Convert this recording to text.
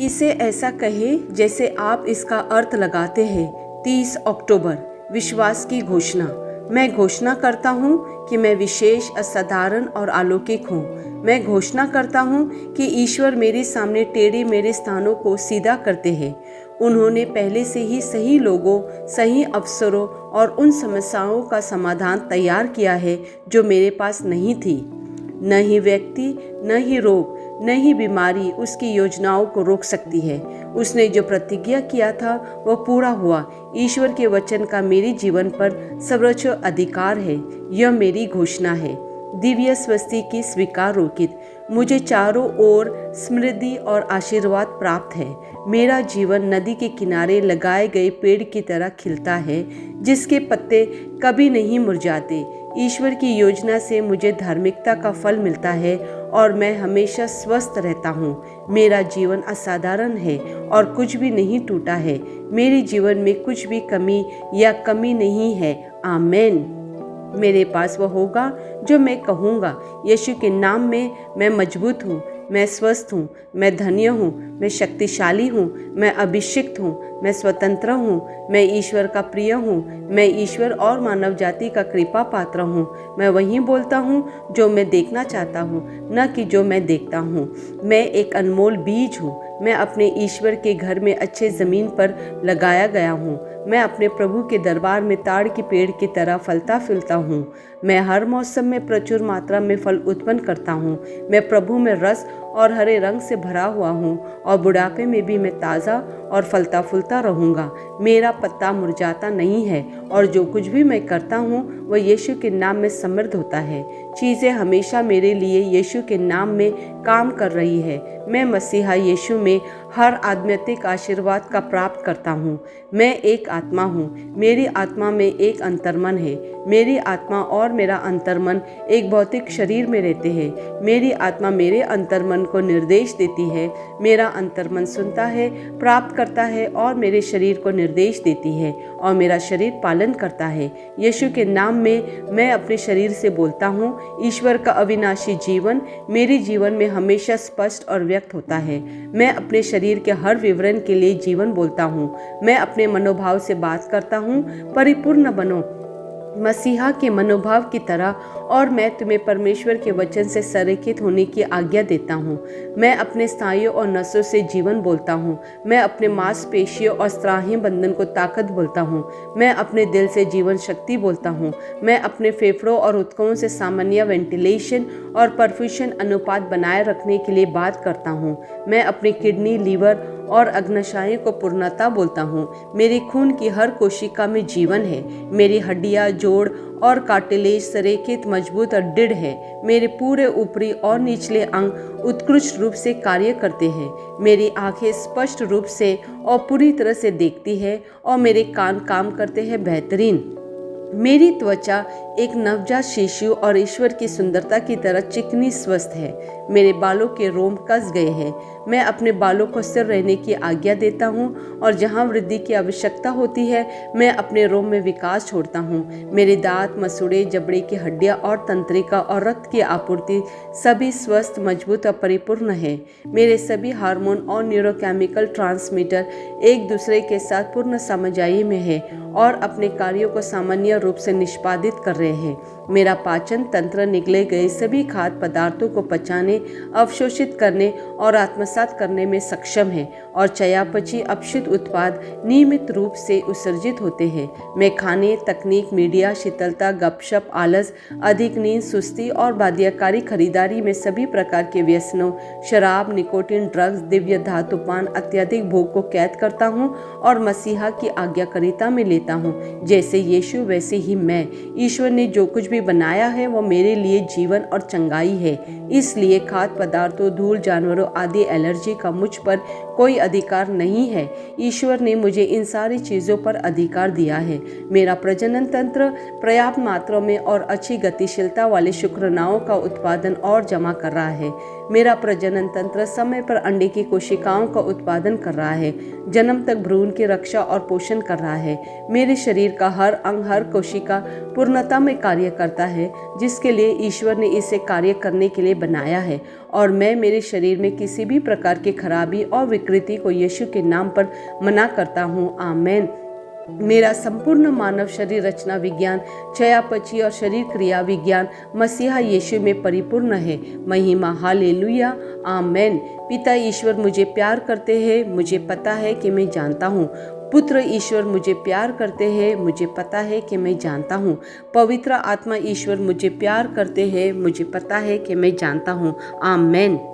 इसे ऐसा कहे जैसे आप इसका अर्थ लगाते हैं। 30 अक्टूबर, विश्वास की घोषणा। मैं घोषणा करता हूँ कि मैं विशेष, असाधारण और अलौकिक हूँ। मैं घोषणा करता हूँ कि ईश्वर मेरे सामने टेढ़े मेरे स्थानों को सीधा करते हैं। उन्होंने पहले से ही सही लोगों, सही अवसरों और उन समस्याओं का समाधान तैयार किया है जो मेरे पास नहीं थी। न ही व्यक्ति, न ही रोग, न ही बीमारी उसकी योजनाओं को रोक सकती है। उसने जो प्रतिज्ञा किया था वह पूरा हुआ। ईश्वर के वचन का मेरे जीवन पर सर्वोच्च अधिकार है। यह मेरी घोषणा है। दिव्य स्वस्ति की स्वीकार रोकित। मुझे चारों ओर समृद्धि और आशीर्वाद प्राप्त है। मेरा जीवन नदी के किनारे लगाए गए पेड़ की तरह खिलता है, जिसके पत्ते कभी नहीं मुरझाते। ईश्वर की योजना से मुझे धार्मिकता का फल मिलता है और मैं हमेशा स्वस्थ रहता हूँ। मेरा जीवन असाधारण है और कुछ भी नहीं टूटा है। मेरे जीवन में कुछ भी कमी या कमी नहीं है। आमेन। मेरे पास वह होगा जो मैं कहूँगा। यीशु के नाम में मैं मजबूत हूँ, मैं स्वस्थ हूँ, मैं धन्य हूँ, मैं शक्तिशाली हूँ, मैं अभिषिक्त हूँ, मैं स्वतंत्र हूँ, मैं ईश्वर का प्रिय हूँ, मैं ईश्वर और मानव जाति का कृपा पात्र हूँ। मैं वही बोलता हूँ जो मैं देखना चाहता हूँ, न कि जो मैं देखता हूँ। मैं एक अनमोल बीज हूँ। मैं अपने ईश्वर के घर में अच्छे ज़मीन पर लगाया गया हूँ। मैं अपने प्रभु के दरबार में ताड़ के पेड़ की तरह फलता फूलता हूँ। मैं हर मौसम में प्रचुर मात्रा में फल उत्पन्न करता हूँ। मैं प्रभु में रस और हरे रंग से भरा हुआ हूँ और बुढ़ापे में भी मैं ताज़ा और फलता फूलता रहूँगा। मेरा पत्ता मुरझाता नहीं है और जो कुछ भी मैं करता हूँ वह यीशु के नाम में समृद्ध होता है। चीज़ें हमेशा मेरे लिए यीशु के नाम में काम कर रही है। मैं मसीहा यीशु में हर आध्यात्मिक आशीर्वाद का प्राप्त करता हूँ। मैं एक आत्मा हूँ। मेरी आत्मा में एक अंतर्मन है। मेरी आत्मा और मेरा अंतर्मन एक भौतिक शरीर में रहते हैं। मेरी आत्मा मेरे अंतर्मन को निर्देश देती है। मेरा अंतर्मन सुनता है, प्राप्त करता है और मेरे शरीर को निर्देश देती है और मेरा शरीर पालन करता है। यीशु के नाम में मैं अपने शरीर से बोलता हूँ। ईश्वर का अविनाशी जीवन मेरे जीवन में हमेशा स्पष्ट और व्यक्त होता है। मैं अपने शरीर के हर विवरण के लिए जीवन बोलता हूँ। मैं अपने मनोभाव से बात करता हूँ, परिपूर्ण बनो मसीहा के मनोभाव की तरह, और मैं तुम्हें परमेश्वर के वचन से संरेखित होने की आज्ञा देता हूँ। मैं अपने स्नायुओं और नसों से जीवन बोलता हूँ। मैं अपने मांसपेशियों और स्त्राही बंधन को ताकत बोलता हूँ। मैं अपने दिल से जीवन शक्ति बोलता हूँ। मैं अपने फेफड़ों और ऊतकों से सामान्य वेंटिलेशन और परफ्यूशन अनुपात बनाए रखने के लिए बात करता हूँ। मैं अपनी किडनी, लीवर और अग्नाशय को पूर्णता बोलता हूँ। मेरे खून की हर कोशिका में जीवन है। मेरी हड्डियाँ, जोड़ और कार्टिलेज संरेखित, मजबूत और दृढ़ है। मेरे पूरे ऊपरी और निचले अंग उत्कृष्ट रूप से कार्य करते हैं। मेरी आंखें स्पष्ट रूप से और पूरी तरह से देखती है और मेरे कान काम करते हैं बेहतरीन। मेरी त्वचा एक नवजात शिशु और ईश्वर की सुंदरता की तरह चिकनी स्वस्थ है। मेरे बालों के रोम कस गए हैं। मैं अपने बालों को स्थिर रहने की आज्ञा देता हूँ और जहाँ वृद्धि की आवश्यकता होती है मैं अपने रोम में विकास छोड़ता हूँ। मेरे दांत, मसूड़े, जबड़े की हड्डियाँ और तंत्रिका और रक्त की आपूर्ति सभी स्वस्थ, मजबूत और परिपूर्ण है। मेरे सभी हार्मोन और न्यूरोकेमिकल ट्रांसमीटर एक दूसरे के साथ पूर्ण समझाई में है और अपने कार्यों को सामान्य रूप से निष्पादित कर रहे हैं। मेरा पाचन तंत्र निगले गए सभी खाद्य पदार्थों को पचाने, अवशोषित करने और आत्मसात करने में सक्षम है और चयापचय अपशिष्ट उत्पाद नियमित रूप से उत्सर्जित होते हैं। मैं खाने, तकनीक, मीडिया, शीतलता, गपशप, आलस, अधिक नींद, सुस्ती और बाध्यकारी खरीदारी में सभी प्रकार के व्यसनों, शराब, निकोटीन, ड्रग्स, दिव्य धातुपान, अत्यधिक भोग को कैद करता हूँ और मसीहा की आज्ञाकारिता में लेता हूँ। जैसे यीशु वैसे ही मैं। ईश्वर ने जो कुछ भी बनाया है वह मेरे लिए जीवन और चंगाई है। इसलिए खाद्य पदार्थों, धूल, जानवरों आदि एलर्जी का मुझ पर कोई अधिकार नहीं है। ईश्वर ने मुझे इन सारी चीज़ों पर अधिकार दिया है। मेरा प्रजनन तंत्र पर्याप्त मात्रा में और अच्छी गतिशीलता वाले शुक्राणुओं का उत्पादन और जमा कर रहा है। मेरा प्रजनन तंत्र समय पर अंडे की कोशिकाओं का उत्पादन कर रहा है, जन्म तक भ्रूण की रक्षा और पोषण कर रहा है। मेरे शरीर का हर अंग, हर कोशिका पूर्णता में कार्य करता है, जिसके लिए ईश्वर ने इसे कार्य करने के लिए बनाया है। और मैं मेरे शरीर में किसी भी प्रकार की खराबी और विकृति को यीशु के नाम पर मना करता हूँ। आमेन। मेरा संपूर्ण मानव शरीर रचना विज्ञान, चयापचय और शरीर क्रिया विज्ञान मसीहा यीशु में परिपूर्ण है। महिमा, हालेलुया, आमेन। पिता ईश्वर मुझे प्यार करते हैं, मुझे पता है कि मैं जानता हूँ। पुत्र ईश्वर मुझे प्यार करते हैं, मुझे पता है कि मैं जानता हूँ। पवित्र आत्मा ईश्वर मुझे प्यार करते हैं, मुझे पता है कि मैं जानता हूँ। आमेन।